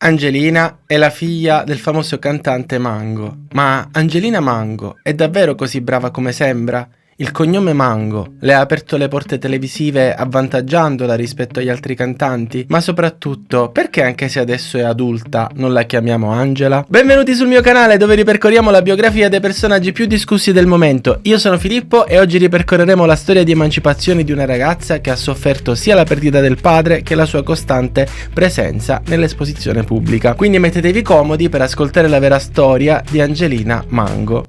Angelina è la figlia del famoso cantante Mango. Ma Angelina Mango è davvero così brava come sembra? Il cognome Mango le ha aperto le porte televisive avvantaggiandola rispetto agli altri cantanti? Ma soprattutto, perché anche se adesso è adulta non la chiamiamo Angela? Benvenuti sul mio canale dove ripercorriamo la biografia dei personaggi più discussi del momento. Io sono Filippo e oggi ripercorreremo la storia di emancipazione di una ragazza che ha sofferto sia la perdita del padre che la sua costante presenza nell'esposizione pubblica. Quindi mettetevi comodi per ascoltare la vera storia di Angelina Mango.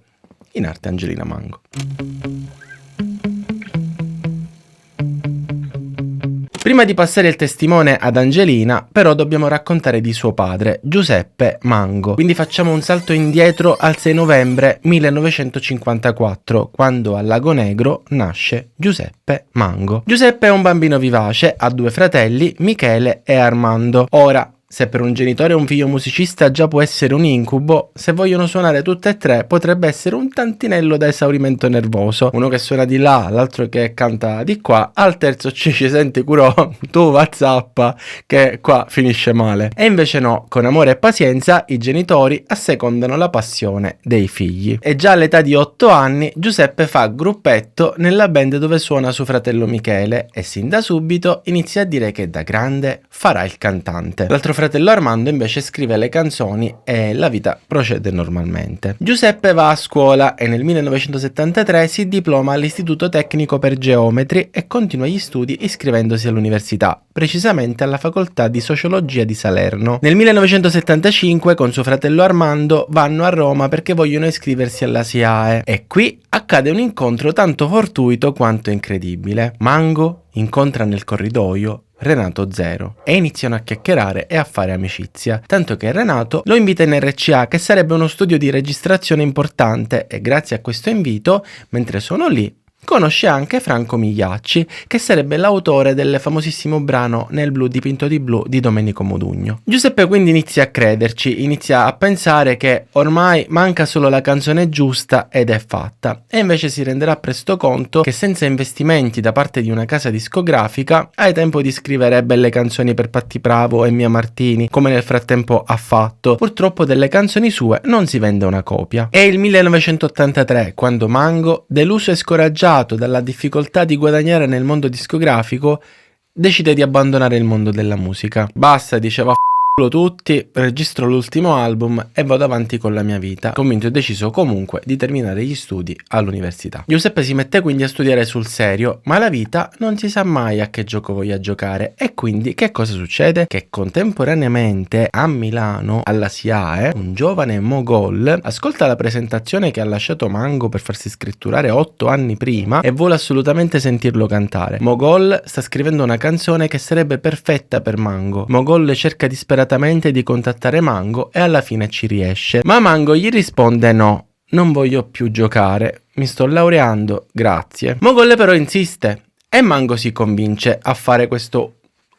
In arte Angelina Mango. Prima di passare il testimone ad Angelina, però dobbiamo raccontare di suo padre, Giuseppe Mango. Quindi facciamo un salto indietro al 6 novembre 1954, quando a Lago Negro nasce Giuseppe Mango. Giuseppe è un bambino vivace, ha due fratelli, Michele e Armando. Ora, se per un genitore un figlio musicista già può essere un incubo, se vogliono suonare tutte e tre potrebbe essere un tantinello da esaurimento nervoso. Uno che suona di là, l'altro che canta di qua, al terzo ci senti curò, tu WhatsApp che qua finisce male. E invece no, con amore e pazienza i genitori assecondano la passione dei figli. E già all'età di 8 anni Giuseppe fa gruppetto nella band dove suona suo fratello Michele e sin da subito inizia a dire che da grande farà il cantante. L'altro fratello Armando invece scrive le canzoni e la vita procede normalmente. Giuseppe va a scuola e nel 1973 si diploma all'Istituto Tecnico per Geometri e continua gli studi iscrivendosi all'università, precisamente alla facoltà di Sociologia di Salerno. Nel 1975 con suo fratello Armando vanno a Roma perché vogliono iscriversi alla SIAE e qui accade un incontro tanto fortuito quanto incredibile. Mango incontra nel corridoio Renato Zero e iniziano a chiacchierare e a fare amicizia, tanto che Renato lo invita in RCA, che sarebbe uno studio di registrazione importante, e grazie a questo invito, mentre sono lì, conosce anche Franco Migliacci, che sarebbe l'autore del famosissimo brano Nel blu dipinto di blu di Domenico Modugno. Giuseppe quindi inizia a crederci, inizia a pensare che ormai manca solo la canzone giusta ed è fatta, e invece si renderà presto conto che senza investimenti da parte di una casa discografica hai tempo di scrivere belle canzoni per Patti Bravo e Mia Martini, come nel frattempo ha fatto. Purtroppo delle canzoni sue non si vende una copia. È il 1983 quando Mango, deluso e scoraggiato dalla difficoltà di guadagnare nel mondo discografico, decide di abbandonare il mondo della musica. Basta, diceva, tutti, registro l'ultimo album e vado avanti con la mia vita, convinto e deciso comunque di terminare gli studi all'università. Giuseppe si mette quindi a studiare sul serio, ma la vita non si sa mai a che gioco voglia giocare, e quindi che cosa succede? Che contemporaneamente a Milano, alla SIAE, un giovane Mogol ascolta la presentazione che ha lasciato Mango per farsi scritturare 8 anni prima e vuole assolutamente sentirlo cantare. Mogol sta scrivendo una canzone che sarebbe perfetta per Mango. Mogol cerca disperatamente di contattare Mango e alla fine ci riesce, ma Mango gli risponde no, non voglio più giocare, mi sto laureando, grazie. Mogol però insiste e Mango si convince a fare questo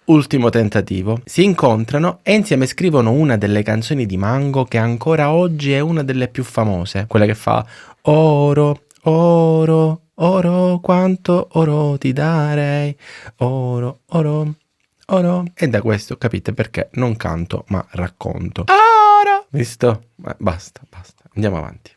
ultimo tentativo. Si incontrano e insieme scrivono una delle canzoni di Mango che ancora oggi è una delle più famose, quella che fa oro, oro, oro, quanto oro ti darei, oro, oro, oro. E da questo capite perché non canto ma racconto. Oro! Visto? Basta, andiamo avanti.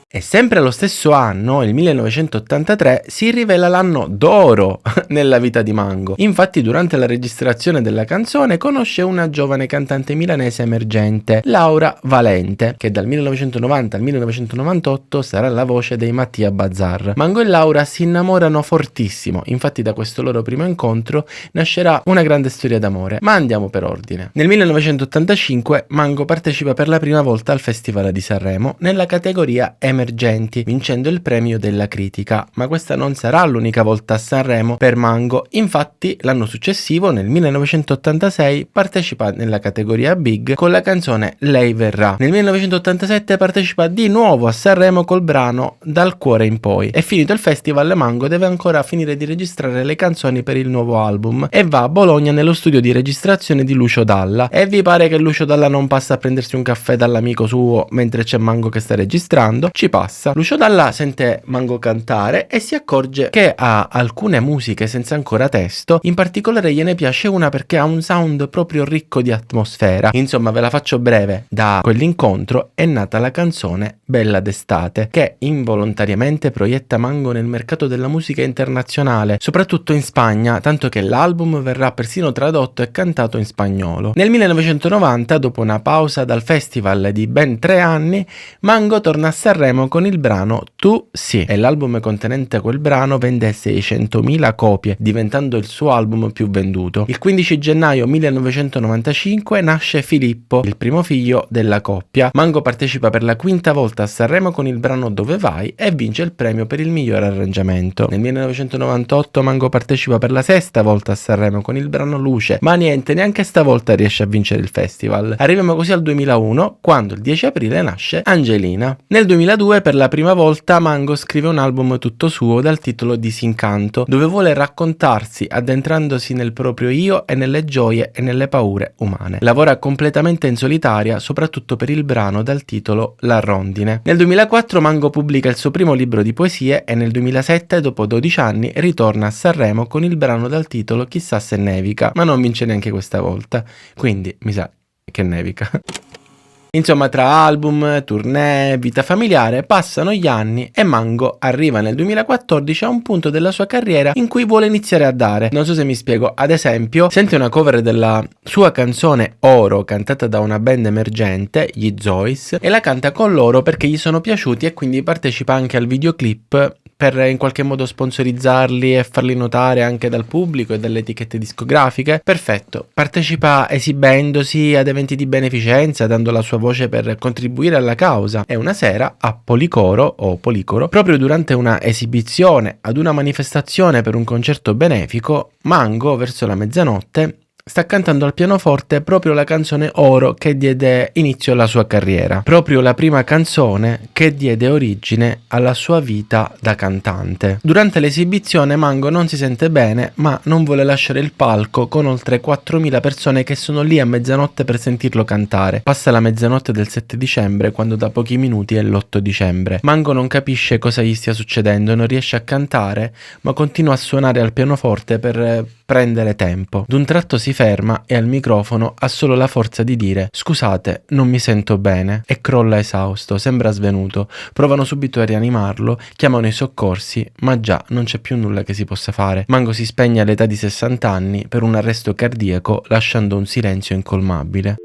E sempre lo stesso anno, il 1983, si rivela l'anno d'oro nella vita di Mango. Infatti durante la registrazione della canzone conosce una giovane cantante milanese emergente, Laura Valente, che dal 1990 al 1998 sarà la voce dei Mattia Bazar. Mango e Laura si innamorano fortissimo, infatti da questo loro primo incontro nascerà una grande storia d'amore. Ma andiamo per ordine. Nel 1985 Mango partecipa per la prima volta al Festival di Sanremo nella categoria Emergenti, vincendo il premio della critica, ma questa non sarà l'unica volta a Sanremo per Mango. Infatti l'anno successivo, nel 1986, partecipa nella categoria Big con la canzone Lei verrà. Nel 1987 partecipa di nuovo a Sanremo col brano Dal cuore in poi, e finito il festival Mango deve ancora finire di registrare le canzoni per il nuovo album e va a Bologna nello studio di registrazione di Lucio Dalla. E vi pare che Lucio Dalla non passa a prendersi un caffè dall'amico suo mentre c'è Mango che sta registrando? Ci Ci passa. Lucio Dalla sente Mango cantare e si accorge che ha alcune musiche senza ancora testo, in particolare gliene piace una perché ha un sound proprio ricco di atmosfera. Insomma, ve la faccio breve, da quell'incontro è nata la canzone Bella d'estate, che involontariamente proietta Mango nel mercato della musica internazionale, soprattutto in Spagna, tanto che l'album verrà persino tradotto e cantato in spagnolo. Nel 1990, dopo una pausa dal festival di ben 3 anni, Mango torna a Sanremo con il brano Tu sì, e l'album contenente quel brano vende 600.000 copie, diventando il suo album più venduto. Il 15 gennaio 1995 nasce Filippo, il primo figlio della coppia. Mango partecipa per la quinta volta a Sanremo con il brano Dove vai e vince il premio per il miglior arrangiamento. Nel 1998 Mango partecipa per la sesta volta a Sanremo con il brano Luce, ma niente, neanche stavolta riesce a vincere il festival. Arriviamo così al 2001, quando il 10 aprile nasce Angelina. Nel 2002 per la prima volta Mango scrive un album tutto suo dal titolo Disincanto, dove vuole raccontarsi addentrandosi nel proprio io e nelle gioie e nelle paure umane. Lavora completamente in solitaria, soprattutto per il brano dal titolo La rondine. Nel 2004 Mango pubblica il suo primo libro di poesie e nel 2007, dopo 12 anni, ritorna a Sanremo con il brano dal titolo Chissà se nevica, ma non vince neanche questa volta, quindi mi sa che nevica. Insomma, tra album, tournée, vita familiare, passano gli anni e Mango arriva nel 2014 a un punto della sua carriera in cui vuole iniziare a dare. Non so se mi spiego. Ad esempio, sente una cover della sua canzone Oro cantata da una band emergente, gli Zois, e la canta con loro perché gli sono piaciuti e quindi partecipa anche al videoclip per in qualche modo sponsorizzarli e farli notare anche dal pubblico e dalle etichette discografiche. Perfetto. Partecipa esibendosi ad eventi di beneficenza, dando la sua voce per contribuire alla causa. E una sera a Policoro, proprio durante una esibizione ad una manifestazione per un concerto benefico, Mango, verso la mezzanotte, sta cantando al pianoforte proprio la canzone Oro che diede inizio alla sua carriera, proprio la prima canzone che diede origine alla sua vita da cantante. Durante l'esibizione Mango non si sente bene, ma non vuole lasciare il palco con oltre 4.000 persone che sono lì a mezzanotte per sentirlo cantare. Passa la mezzanotte del 7 dicembre quando da pochi minuti è l'8 dicembre. Mango non capisce cosa gli stia succedendo, non riesce a cantare, ma continua a suonare al pianoforte per prendere tempo. D'un tratto si ferma e al microfono ha solo la forza di dire «Scusate, non mi sento bene» e crolla esausto, sembra svenuto. Provano subito a rianimarlo, chiamano i soccorsi, ma già non c'è più nulla che si possa fare. Mango si spegne all'età di 60 anni per un arresto cardiaco, lasciando un silenzio incolmabile.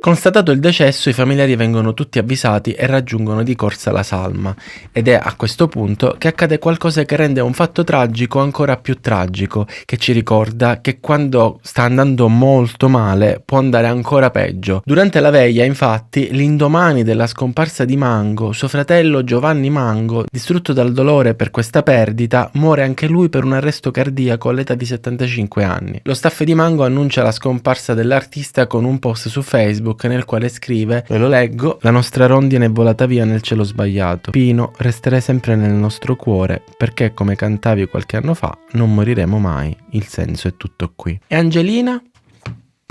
Constatato il decesso, i familiari vengono tutti avvisati e raggiungono di corsa la salma, ed è a questo punto che accade qualcosa che rende un fatto tragico ancora più tragico, che ci ricorda che quando sta andando molto male può andare ancora peggio. Durante la veglia, infatti, l'indomani della scomparsa di Mango, suo fratello Giovanni Mango, distrutto dal dolore per questa perdita, muore anche lui per un arresto cardiaco all'età di 75 anni. Lo staff di Mango annuncia la scomparsa dell'artista con un post su Facebook nel quale scrive, ve lo leggo: la nostra rondine è volata via nel cielo sbagliato. Pino, resterai sempre nel nostro cuore, perché come cantavi qualche anno fa, non moriremo mai, il senso è tutto qui. E Angelina?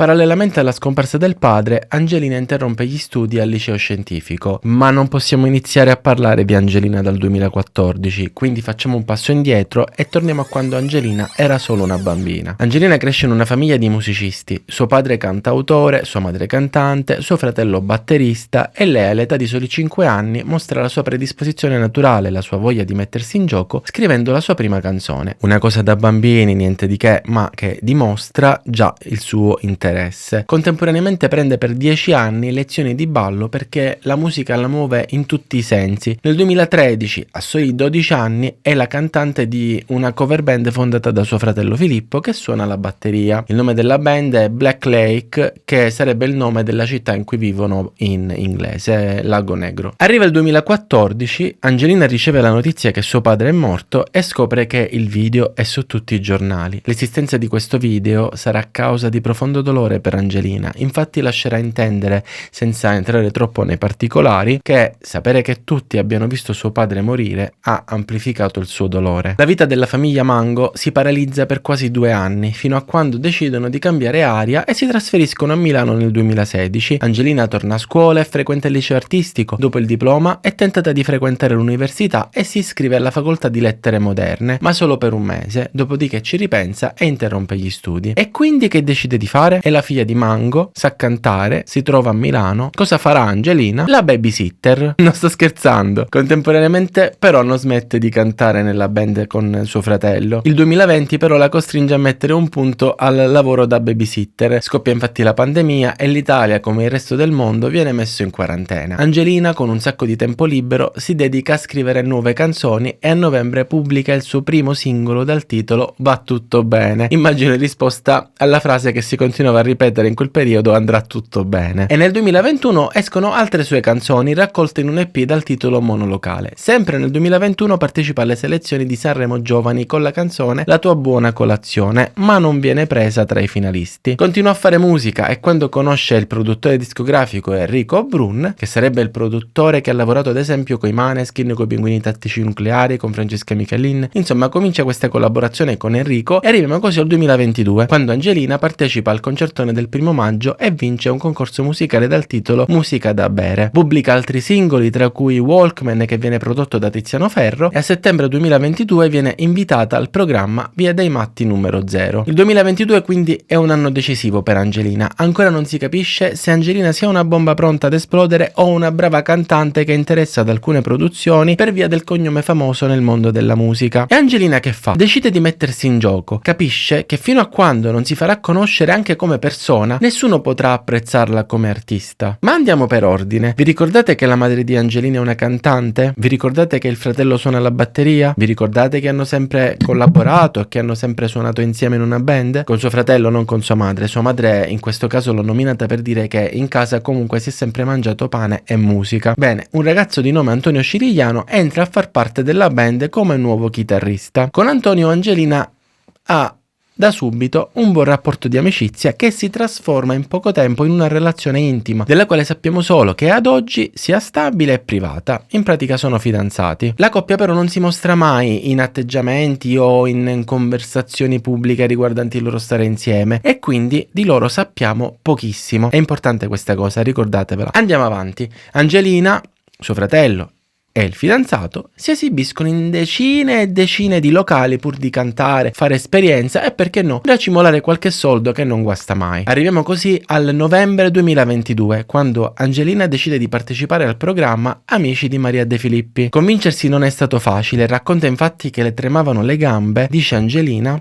Parallelamente alla scomparsa del padre, Angelina interrompe gli studi al liceo scientifico, ma non possiamo iniziare a parlare di Angelina dal 2014, quindi facciamo un passo indietro e torniamo a quando Angelina era solo una bambina. Angelina cresce in una famiglia di musicisti, suo padre cantautore, sua madre cantante, suo fratello batterista e lei all'età di soli 5 anni mostra la sua predisposizione naturale, la sua voglia di mettersi in gioco scrivendo la sua prima canzone. Una cosa da bambini, niente di che, ma che dimostra già il suo interesse. Contemporaneamente prende per 10 anni lezioni di ballo perché la musica la muove in tutti i sensi. Nel 2013, a soli 12 anni, è la cantante di una cover band fondata da suo fratello Filippo che suona la batteria. Il nome della band è Black Lake, che sarebbe il nome della città in cui vivono in inglese, Lago Negro. Arriva il 2014, Angelina riceve la notizia che suo padre è morto e scopre che il video è su tutti i giornali. L'esistenza di questo video sarà causa di profondo dolore dolore per Angelina, infatti lascerà intendere, senza entrare troppo nei particolari, che sapere che tutti abbiano visto suo padre morire ha amplificato il suo dolore. La vita della famiglia Mango si paralizza per quasi 2 anni, fino a quando decidono di cambiare aria e si trasferiscono a Milano nel 2016. Angelina torna a scuola e frequenta il liceo artistico. Dopo il diploma è tentata di frequentare l'università e si iscrive alla facoltà di lettere moderne, ma solo per un mese, dopodiché ci ripensa e interrompe gli studi. E quindi che decide di fare? È la figlia di Mango, sa cantare, si trova a Milano. Cosa farà Angelina? La babysitter. Non sto scherzando. Contemporaneamente però non smette di cantare nella band con suo fratello. Il 2020 però la costringe a mettere un punto al lavoro da babysitter. Scoppia infatti la pandemia e l'Italia, come il resto del mondo, viene messo in quarantena. Angelina, con un sacco di tempo libero, si dedica a scrivere nuove canzoni e a novembre pubblica il suo primo singolo dal titolo Va tutto bene. Immagino in risposta alla frase che si continuava a ripetere in quel periodo: andrà tutto bene. E nel 2021 escono altre sue canzoni raccolte in un EP dal titolo Monolocale. Sempre nel 2021 partecipa alle selezioni di Sanremo Giovani con la canzone La tua buona colazione, ma non viene presa tra i finalisti. Continua a fare musica e quando conosce il produttore discografico Enrico Brun, che sarebbe il produttore che ha lavorato ad esempio con i Maneskin, con i Pinguini Tattici Nucleari, con Francesca Michelin, insomma comincia questa collaborazione con Enrico e arriviamo così al 2022, quando Angelina partecipa al concertone del 1° maggio e vince un concorso musicale dal titolo Musica da bere. Pubblica altri singoli, tra cui Walkman, che viene prodotto da Tiziano Ferro, e a settembre 2022 viene invitata al programma Via dei Matti numero 0. Il 2022 quindi è un anno decisivo per Angelina. Ancora non si capisce se Angelina sia una bomba pronta ad esplodere o una brava cantante che interessa ad alcune produzioni per via del cognome famoso nel mondo della musica. E Angelina che fa? Decide di mettersi in gioco. Capisce che fino a quando non si farà conoscere anche come persona, nessuno potrà apprezzarla come artista. Ma andiamo per ordine. Vi ricordate che la madre di Angelina è una cantante? Vi ricordate che il fratello suona la batteria? Vi ricordate che hanno sempre collaborato e che hanno sempre suonato insieme in una band? Con suo fratello, non con sua madre. Sua madre in questo caso l'ho nominata per dire che in casa comunque si è sempre mangiato pane e musica. Bene, un ragazzo di nome Antonio Cirigliano entra a far parte della band come nuovo chitarrista. Con Antonio Angelina ha da subito un buon rapporto di amicizia che si trasforma in poco tempo in una relazione intima, della quale sappiamo solo che ad oggi sia stabile e privata. In pratica sono fidanzati. La coppia però non si mostra mai in atteggiamenti o in conversazioni pubbliche riguardanti il loro stare insieme e quindi di loro sappiamo pochissimo. È importante questa cosa, ricordatevela. Andiamo avanti. Angelina, suo fratello e il fidanzato si esibiscono in decine e decine di locali pur di cantare, fare esperienza e perché no, racimolare qualche soldo che non guasta mai. Arriviamo così al novembre 2022, quando Angelina decide di partecipare al programma Amici di Maria De Filippi. Convincersi non è stato facile, racconta infatti che le tremavano le gambe, dice Angelina.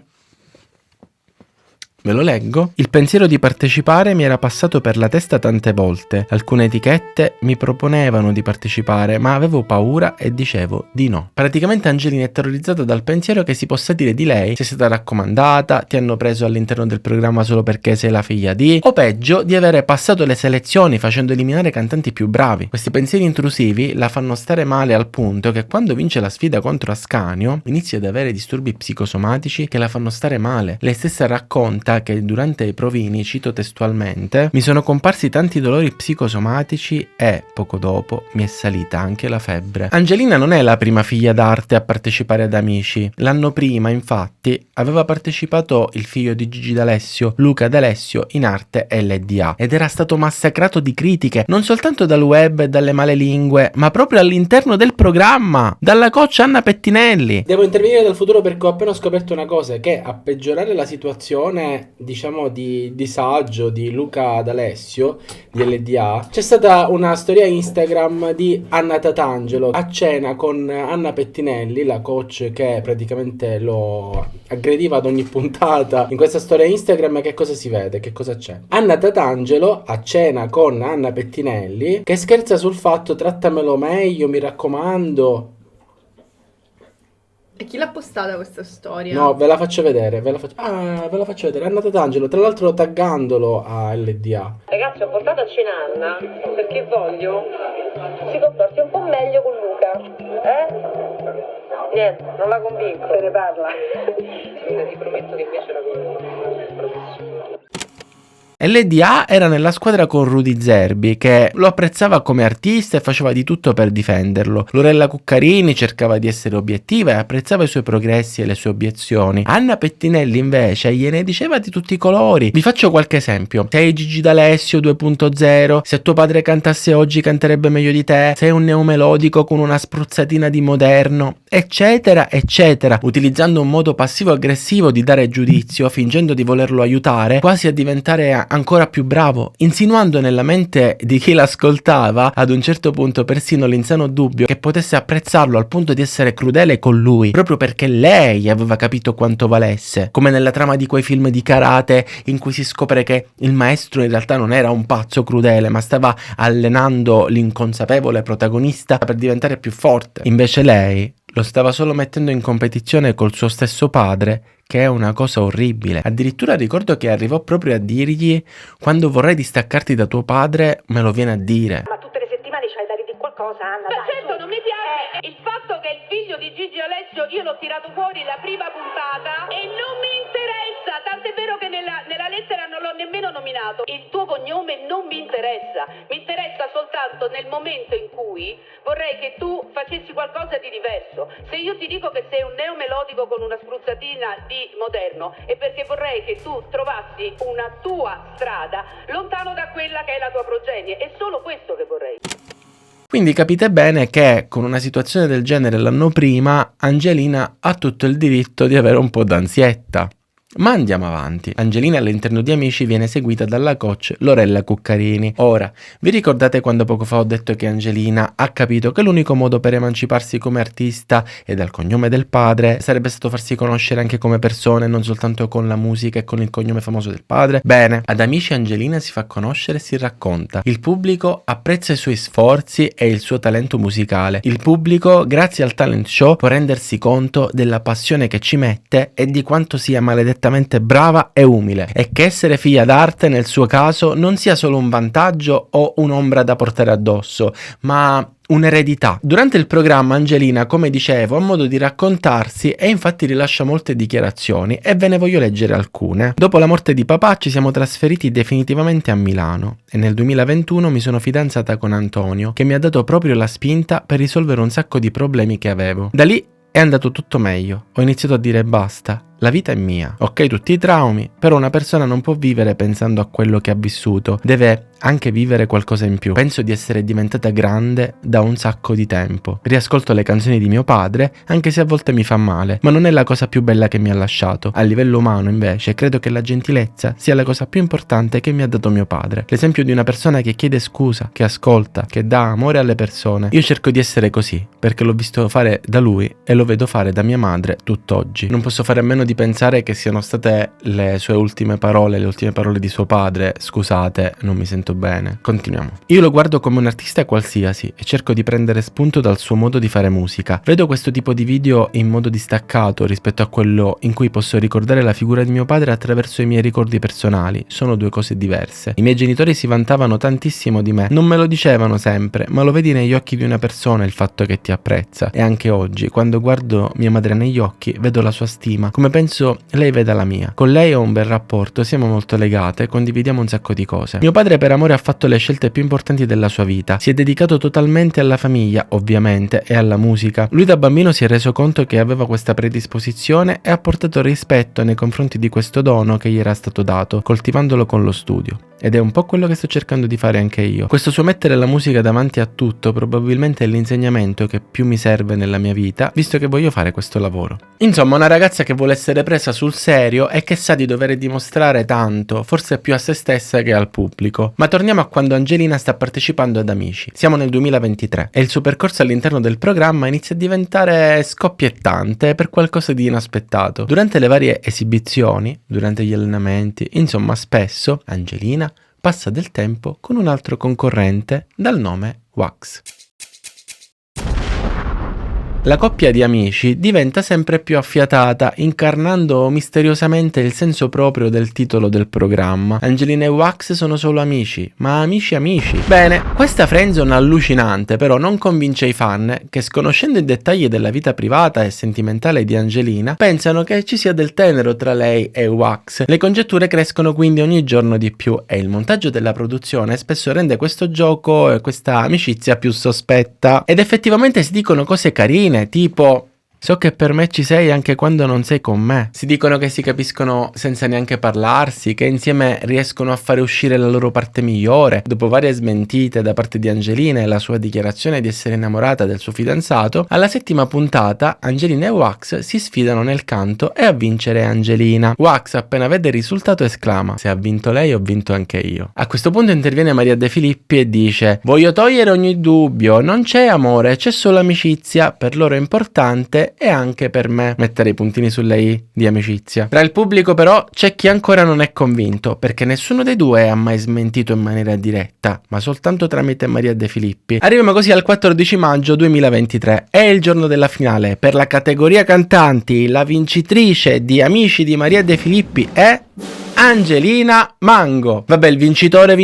Ve lo leggo? Il pensiero di partecipare mi era passato per la testa tante volte. Alcune etichette mi proponevano di partecipare, ma avevo paura e dicevo di no. Praticamente Angelina è terrorizzata dal pensiero che si possa dire di lei: sei stata raccomandata, ti hanno preso all'interno del programma solo perché sei la figlia di, o peggio, di avere passato le selezioni facendo eliminare cantanti più bravi. Questi pensieri intrusivi la fanno stare male al punto che quando vince la sfida contro Ascanio inizia ad avere disturbi psicosomatici che la fanno stare male. Lei stessa racconta che durante i provini, cito testualmente, mi sono comparsi tanti dolori psicosomatici e poco dopo mi è salita anche la febbre. Angelina non è la prima figlia d'arte a partecipare ad Amici. L'anno prima, infatti, aveva partecipato il figlio di Gigi D'Alessio, Luca D'Alessio, in arte LDA, ed era stato massacrato di critiche non soltanto dal web e dalle malelingue, ma proprio all'interno del programma, dalla coach Anna Pettinelli. Devo intervenire dal futuro perché ho appena scoperto una cosa, che a peggiorare la situazione, diciamo, di disagio di Luca D'Alessio di LDA, c'è stata una storia Instagram di Anna Tatangelo a cena con Anna Pettinelli, la coach che praticamente lo aggrediva ad ogni puntata. In questa storia Instagram che cosa si vede? Che cosa c'è? Anna Tatangelo a cena con Anna Pettinelli che scherza sul fatto: trattamelo meglio, mi raccomando. E chi l'ha postata questa storia? No, ve la faccio vedere, ve la faccio vedere. Anna Tatangelo, tra l'altro taggandolo a LDA. Ragazzi, ho portato a cena Anna perché voglio si comporti un po' meglio con Luca. Niente, non la convinco. Se ne parla. Ti prometto che invece la convinco. E l'EDA era nella squadra con Rudy Zerbi, che lo apprezzava come artista e faceva di tutto per difenderlo. Lorella Cuccarini cercava di essere obiettiva e apprezzava i suoi progressi e le sue obiezioni. Anna Pettinelli invece gliene diceva di tutti i colori. Vi faccio qualche esempio: sei Gigi D'Alessio 2.0, se tuo padre cantasse oggi canterebbe meglio di te, sei un neomelodico con una spruzzatina di moderno, eccetera eccetera, utilizzando un modo passivo-aggressivo di dare giudizio, fingendo di volerlo aiutare, quasi a diventare ancora più bravo, insinuando nella mente di chi l'ascoltava ad un certo punto persino l'insano dubbio che potesse apprezzarlo al punto di essere crudele con lui, proprio perché lei aveva capito quanto valesse, come nella trama di quei film di karate in cui si scopre che il maestro in realtà non era un pazzo crudele, ma stava allenando l'inconsapevole protagonista per diventare più forte. Invece lei lo stava solo mettendo in competizione col suo stesso padre, che è una cosa orribile. Addirittura ricordo che arrivò proprio a dirgli: quando vorrai distaccarti da tuo padre me lo viene a dire. Ma tutte le settimane c'hai da ridire qualcosa, Anna. Ma certo, non mi piace il fatto che il figlio di Gigi Alessio io l'ho tirato fuori la prima puntata e non mi interessa, tant'è vero che nella lettera non l'ho nemmeno nominato. Il tuo cognome non mi interessa, mi interessa soltanto nel momento in cui vorrei che tu facessi qualcosa di diverso. Se io ti dico che sei un neomelodico con una spruzzatina di moderno è perché vorrei che tu trovassi una tua strada lontano da quella che è la tua progenie, è solo questo che vorrei. Quindi capite bene che con una situazione del genere l'anno prima Angelina ha tutto il diritto di avere un po' d'ansietta. Ma andiamo avanti. Angelina all'interno di Amici viene seguita dalla coach Lorella Cuccarini. Ora, vi ricordate quando poco fa ho detto che Angelina ha capito che l'unico modo per emanciparsi come artista e dal cognome del padre sarebbe stato farsi conoscere anche come persona e non soltanto con la musica e con il cognome famoso del padre? Bene, ad Amici Angelina si fa conoscere e si racconta. Il pubblico apprezza i suoi sforzi e il suo talento musicale. Il pubblico, grazie al talent show, può rendersi conto della passione che ci mette e di quanto sia maledettamente brava e umile, e che essere figlia d'arte nel suo caso non sia solo un vantaggio o un'ombra da portare addosso, ma un'eredità. Durante il programma Angelina, come dicevo, ha modo di raccontarsi e infatti rilascia molte dichiarazioni e ve ne voglio leggere alcune. Dopo la morte di papà ci siamo trasferiti definitivamente a Milano e nel 2021 mi sono fidanzata con Antonio, che mi ha dato proprio la spinta per risolvere un sacco di problemi che avevo. Da lì è andato tutto meglio, ho iniziato a dire basta. La vita è mia, ok tutti i traumi, però una persona non può vivere pensando a quello che ha vissuto, deve anche vivere qualcosa in più. Penso di essere diventata grande da un sacco di tempo. Riascolto le canzoni di mio padre, anche se a volte mi fa male, ma non è la cosa più bella che mi ha lasciato. A livello umano, invece, credo che la gentilezza sia la cosa più importante che mi ha dato mio padre. L'esempio di una persona che chiede scusa, che ascolta, che dà amore alle persone. Io cerco di essere così, perché l'ho visto fare da lui e lo vedo fare da mia madre tutt'oggi. Non posso fare a meno di pensare che siano state le sue ultime parole, le ultime parole di suo padre: scusate, non mi sento bene. Continuiamo. Io lo guardo come un artista qualsiasi e cerco di prendere spunto dal suo modo di fare musica. Vedo questo tipo di video in modo distaccato rispetto a quello in cui posso ricordare la figura di mio padre attraverso i miei ricordi personali. Sono due cose diverse. I miei genitori si vantavano tantissimo di me, non me lo dicevano sempre, ma lo vedi negli occhi di una persona il fatto che ti apprezza. E anche oggi, quando guardo mia madre negli occhi, vedo la sua stima, come penso lei veda la mia. Con lei ho un bel rapporto, siamo molto legate, condividiamo un sacco di cose. Mio padre per amore ha fatto le scelte più importanti della sua vita, si è dedicato totalmente alla famiglia, ovviamente, e alla musica. Lui da bambino si è reso conto che aveva questa predisposizione e ha portato rispetto nei confronti di questo dono che gli era stato dato, coltivandolo con lo studio. Ed è un po' quello che sto cercando di fare anche io. Questo suo mettere la musica davanti a tutto probabilmente è l'insegnamento che più mi serve nella mia vita, visto che voglio fare questo lavoro. Insomma, una ragazza che vuole essere presa sul serio e che sa di dover dimostrare tanto, forse più a se stessa che al pubblico. Ma torniamo a quando Angelina sta partecipando ad Amici. Siamo nel 2023 e il suo percorso all'interno del programma inizia a diventare scoppiettante per qualcosa di inaspettato. Durante le varie esibizioni, durante gli allenamenti, insomma spesso Angelina passa del tempo con un altro concorrente dal nome Wax. La coppia di amici diventa sempre più affiatata, incarnando misteriosamente il senso proprio del titolo del programma. Angelina e Wax sono solo amici, ma amici amici. Bene, questa friendzone allucinante però non convince i fan che, sconoscendo i dettagli della vita privata e sentimentale di Angelina, pensano che ci sia del tenero tra lei e Wax. Le congetture crescono quindi ogni giorno di più e il montaggio della produzione spesso rende questo gioco e questa amicizia più sospetta. Ed effettivamente si dicono cose carine, tipo: so che per me ci sei anche quando non sei con me. Si dicono che si capiscono senza neanche parlarsi, che insieme riescono a fare uscire la loro parte migliore. Dopo varie smentite da parte di Angelina e la sua dichiarazione di essere innamorata del suo fidanzato, alla 7ª puntata Angelina e Wax si sfidano nel canto e a vincere è Angelina. Wax, appena vede il risultato, esclama: se ha vinto lei ho vinto anche io. A questo punto interviene Maria De Filippi e dice: voglio togliere ogni dubbio, non c'è amore, c'è solo amicizia, per loro è importante e anche per me mettere i puntini sulle i di amicizia. Tra il pubblico però c'è chi ancora non è convinto, perché nessuno dei due ha mai smentito in maniera diretta, ma soltanto tramite Maria De Filippi. Arriviamo così al 14 maggio 2023, è il giorno della finale. Per la categoria cantanti, la vincitrice di Amici di Maria De Filippi è Angelina Mango. Vabbè, il vincitore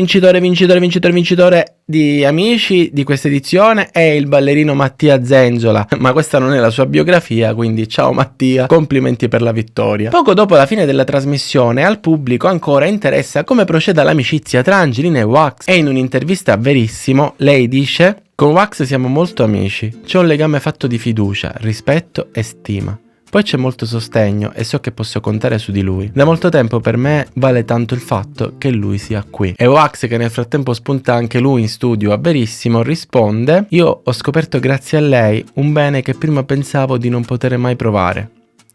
di Amici di questa edizione è il ballerino Mattia Zenzola, ma questa non è la sua biografia, quindi ciao Mattia, complimenti per la vittoria. Poco dopo la fine della trasmissione al pubblico ancora interessa come proceda l'amicizia tra Angelina e Wax e in un'intervista a Verissimo lei dice: con Wax siamo molto amici, c'è un legame fatto di fiducia, rispetto e stima. Poi c'è molto sostegno e so che posso contare su di lui. Da molto tempo per me vale tanto il fatto che lui sia qui. E Wax, che nel frattempo spunta anche lui in studio a Verissimo, risponde: io ho scoperto grazie a lei un bene che prima pensavo di non poter mai provare.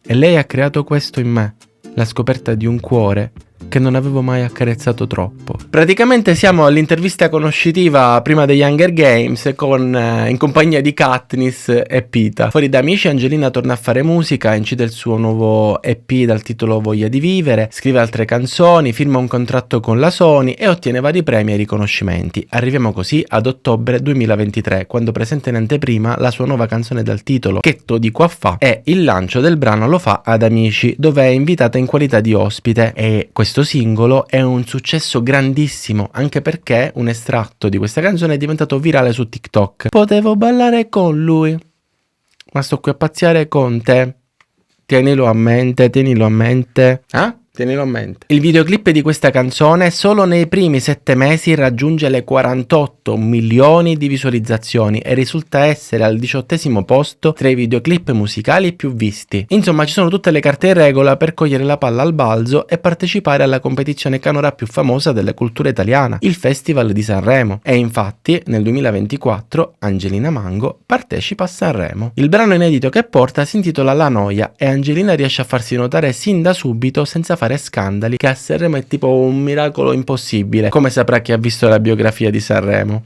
E lei ha creato questo in me, la scoperta di un cuore che non avevo mai accarezzato troppo. Praticamente siamo all'intervista conoscitiva prima degli Hunger Games in compagnia di Katniss e Pita. Fuori da Amici Angelina torna a fare musica, incide il suo nuovo EP dal titolo Voglia di vivere, scrive altre canzoni, firma un contratto con la Sony e ottiene vari premi e riconoscimenti. Arriviamo così ad ottobre 2023, quando presenta in anteprima la sua nuova canzone dal titolo Chetto di qua fa, e il lancio del brano lo fa ad Amici, dove è invitata in qualità di ospite, e questo singolo è un successo grandissimo, anche perché un estratto di questa canzone è diventato virale su TikTok. Potevo ballare con lui, ma sto qui a pazziare con te. Tienilo a mente. Tenilo a mente. Il videoclip di questa canzone solo nei primi 7 mesi raggiunge le 48 milioni di visualizzazioni e risulta essere al 18° posto tra i videoclip musicali più visti. Insomma, ci sono tutte le carte in regola per cogliere la palla al balzo e partecipare alla competizione canora più famosa della cultura italiana, il Festival di Sanremo. E infatti nel 2024 Angelina Mango partecipa a Sanremo. Il brano inedito che porta si intitola La noia e Angelina riesce a farsi notare sin da subito senza fare scandali, che a Sanremo è tipo un miracolo impossibile, come saprà chi ha visto la biografia di Sanremo.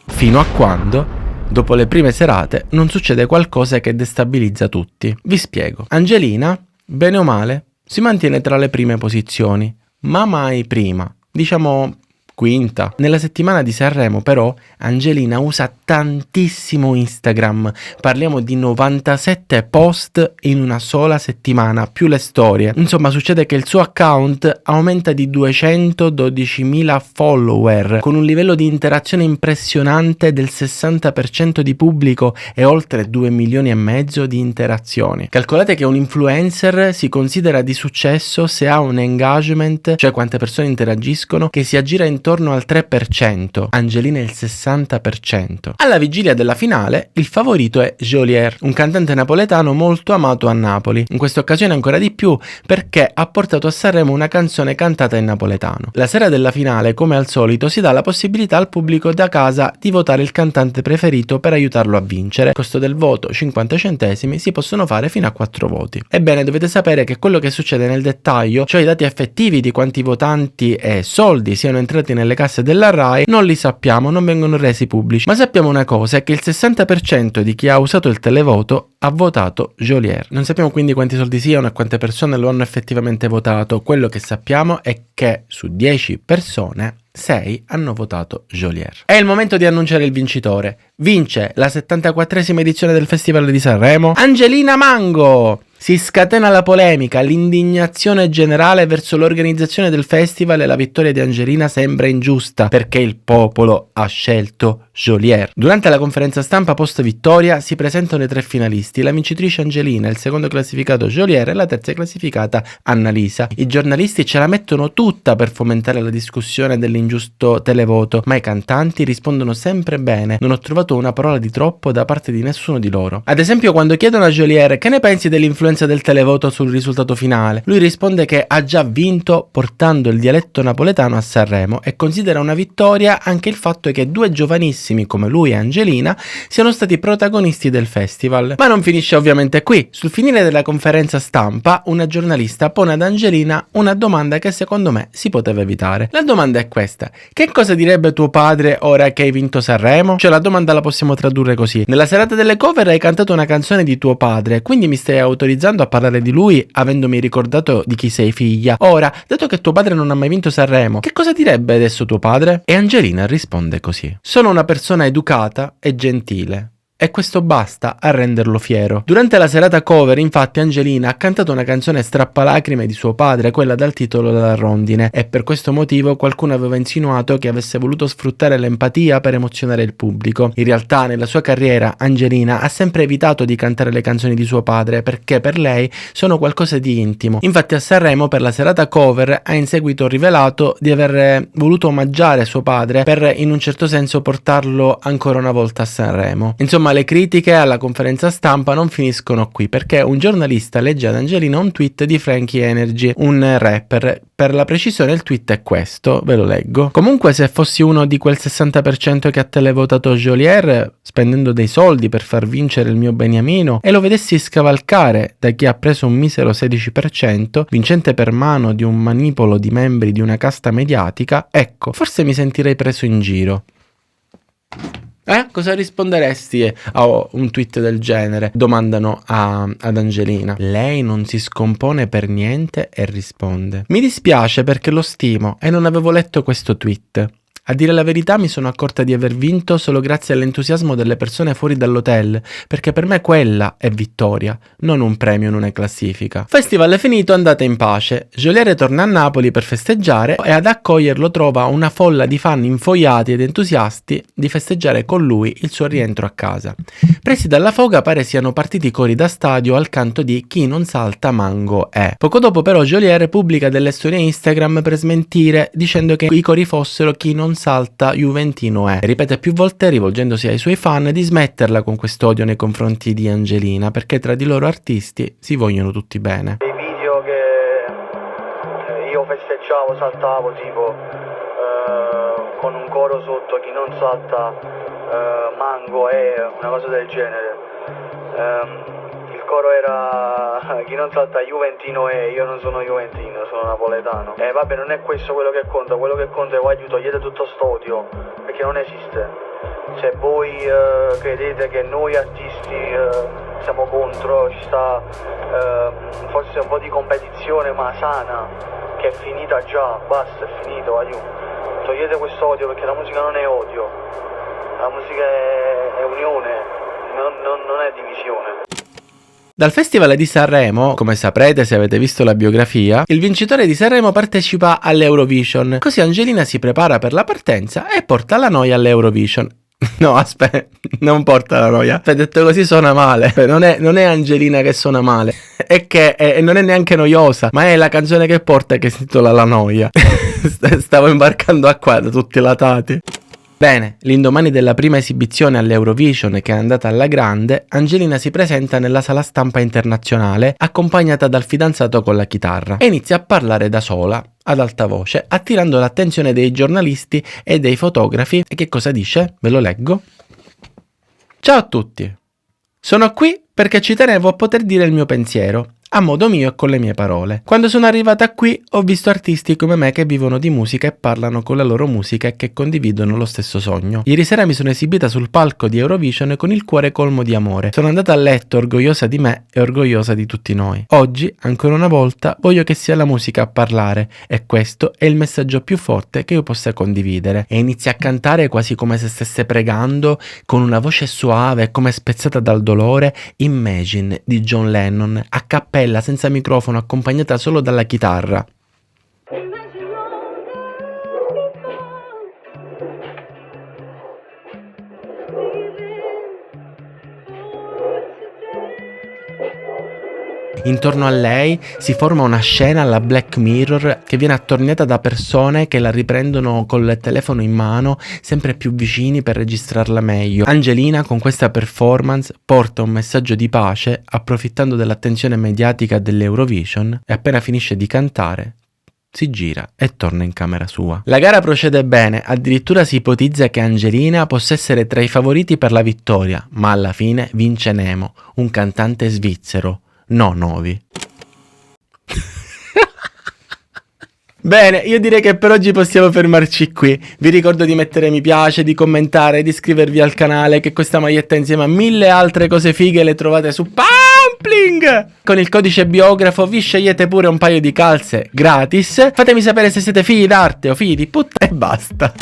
Fino a quando, dopo le prime serate, non succede qualcosa che destabilizza tutti. Vi spiego. Angelina, bene o male, si mantiene tra le prime posizioni, ma mai prima, diciamo quinta. Nella settimana di Sanremo però Angelina usa tantissimo Instagram, parliamo di 97 post in una sola settimana, più le storie. Insomma, succede che il suo account aumenta di 212.000 follower, con un livello di interazione impressionante del 60% di pubblico e oltre 2,5 milioni di interazioni. Calcolate che un influencer si considera di successo se ha un engagement, cioè quante persone interagiscono, che si aggira intorno al 3%, Angelina il 60%. Alla vigilia della finale, il favorito è Geolier, un cantante napoletano molto amato a Napoli. In questa occasione ancora di più perché ha portato a Sanremo una canzone cantata in napoletano. La sera della finale, come al solito, si dà la possibilità al pubblico da casa di votare il cantante preferito per aiutarlo a vincere. Il costo del voto 50 centesimi, si possono fare fino a 4 voti. Ebbene, dovete sapere che quello che succede nel dettaglio, cioè i dati effettivi di quanti votanti e soldi siano entrati trovati nelle casse della RAI non li sappiamo, non vengono resi pubblici, ma sappiamo una cosa, è che il 60% di chi ha usato il televoto ha votato Geolier. Non sappiamo quindi quanti soldi siano e quante persone lo hanno effettivamente votato. Quello che sappiamo è che su 10 persone 6 hanno votato Geolier. È il momento di annunciare il vincitore. Vince la 74esima edizione del Festival di Sanremo Angelina Mango! Si scatena la polemica, l'indignazione generale verso l'organizzazione del festival e la vittoria di Angelina sembra ingiusta perché il popolo ha scelto Geolier. Durante la conferenza stampa post vittoria si presentano i 3 finalisti, la vincitrice Angelina, il secondo classificato Geolier e la terza classificata Annalisa. I giornalisti ce la mettono tutta per fomentare la discussione dell'ingiusto televoto, ma i cantanti rispondono sempre bene, non ho trovato una parola di troppo da parte di nessuno di loro. Ad esempio quando chiedono a Geolier che ne pensi dell'influenza del televoto sul risultato finale, lui risponde che ha già vinto portando il dialetto napoletano a Sanremo e considera una vittoria anche il fatto che 2 giovanissimi come lui e Angelina siano stati protagonisti del festival. Ma non finisce ovviamente qui. Sul finire della conferenza stampa una giornalista pone ad Angelina una domanda che secondo me si poteva evitare. La domanda è questa: che cosa direbbe tuo padre ora che hai vinto Sanremo? Cioè la domanda la possiamo tradurre così: nella serata delle cover hai cantato una canzone di tuo padre, quindi mi stai autorizzando a parlare di lui avendomi ricordato di chi sei figlia. Ora, dato che tuo padre non ha mai vinto Sanremo, che cosa direbbe adesso tuo padre? E Angelina risponde così: sono una persona educata e gentile. E questo basta a renderlo fiero. Durante la serata cover, infatti, Angelina ha cantato una canzone strappalacrime di suo padre, quella dal titolo La rondine, e per questo motivo qualcuno aveva insinuato che avesse voluto sfruttare l'empatia per emozionare il pubblico. In realtà, nella sua carriera, Angelina ha sempre evitato di cantare le canzoni di suo padre perché per lei sono qualcosa di intimo. Infatti a Sanremo, per la serata cover, ha in seguito rivelato di aver voluto omaggiare suo padre per, in un certo senso, portarlo ancora una volta a Sanremo. Insomma, le critiche alla conferenza stampa non finiscono qui, perché un giornalista legge ad Angelina un tweet di Frankie Energy, un rapper. Per la precisione il tweet è questo, ve lo leggo: comunque se fossi uno di quel 60% che ha televotato Geolier spendendo dei soldi per far vincere il mio beniamino e lo vedessi scavalcare da chi ha preso un misero 16%, vincente per mano di un manipolo di membri di una casta mediatica, ecco, forse mi sentirei preso in giro. Cosa risponderesti a un tweet del genere? Domandano ad Angelina. Lei non si scompone per niente e risponde: mi dispiace perché lo stimo e non avevo letto questo tweet. A dire la verità mi sono accorta di aver vinto solo grazie all'entusiasmo delle persone fuori dall'hotel, perché per me quella è vittoria, non un premio in una classifica. Festival è finito, andate in pace. Geolier torna a Napoli per festeggiare e ad accoglierlo trova una folla di fan infoiati ed entusiasti di festeggiare con lui il suo rientro a casa. Presi dalla foga pare siano partiti cori da stadio al canto di Chi non salta Mango è. Poco dopo però Geolier pubblica delle storie Instagram per smentire, dicendo che i cori fossero Chi non salta Juventino è. Ripete più volte, rivolgendosi ai suoi fan, di smetterla con quest'odio nei confronti di Angelina, perché tra di loro artisti si vogliono tutti bene. I video che io festeggiavo, saltavo tipo con un coro sotto Chi non salta Mango è, una cosa del genere. Il coro era Chi non salta Juventino è, io non sono juventino, sono napoletano. Vabbè, non è questo quello che conta è voglio togliete tutto st'odio, perché non esiste. Se voi credete che noi artisti siamo contro, ci sta forse un po' di competizione ma sana, che è finita già, basta, è finito, togliete questo odio, perché la musica non è odio, la musica è unione, non è divisione. Dal Festival di Sanremo, come saprete se avete visto la biografia, il vincitore di Sanremo partecipa all'Eurovision. Così Angelina si prepara per la partenza e porta la noia all'Eurovision. No, aspetta, non porta la noia. Detto così suona male. Non è Angelina che suona male, è che non è neanche noiosa, ma è la canzone che porta che si intitola La noia. Stavo imbarcando a qua da tutti i latati. Bene, l'indomani della prima esibizione all'Eurovision, che è andata alla grande, Angelina si presenta nella sala stampa internazionale accompagnata dal fidanzato con la chitarra e inizia a parlare da sola, ad alta voce, attirando l'attenzione dei giornalisti e dei fotografi. E che cosa dice? Ve lo leggo. Ciao a tutti! Sono qui perché ci tenevo a poter dire il mio pensiero. a modo mio e con le mie parole. Quando sono arrivata qui ho visto artisti come me che vivono di musica e parlano con la loro musica e che condividono lo stesso sogno. Ieri sera mi sono esibita sul palco di Eurovision con il cuore colmo di amore. Sono andata a letto orgogliosa di me e orgogliosa di tutti noi. Oggi, ancora una volta, voglio che sia la musica a parlare e questo è il messaggio più forte che io possa condividere. E inizia a cantare quasi come se stesse pregando, con una voce suave come spezzata dal dolore, Imagine di John Lennon, a cappella senza microfono, accompagnata solo dalla chitarra. Intorno a lei si forma una scena alla Black Mirror che viene attorniata da persone che la riprendono col telefono in mano, sempre più vicini per registrarla meglio. Angelina con questa performance porta un messaggio di pace approfittando dell'attenzione mediatica dell'Eurovision e appena finisce di cantare si gira e torna in camera sua. La gara procede bene, addirittura si ipotizza che Angelina possa essere tra i favoriti per la vittoria, ma alla fine vince Nemo, un cantante svizzero. No, Novi. Bene, io direi che per oggi possiamo fermarci qui. Vi ricordo di mettere mi piace, di commentare, di iscrivervi al canale, che questa maglietta insieme a 1000 altre cose fighe le trovate su Pumpling! Con il codice biografo vi scegliete pure un paio di calze gratis. Fatemi sapere se siete figli d'arte o figli di puttana e basta.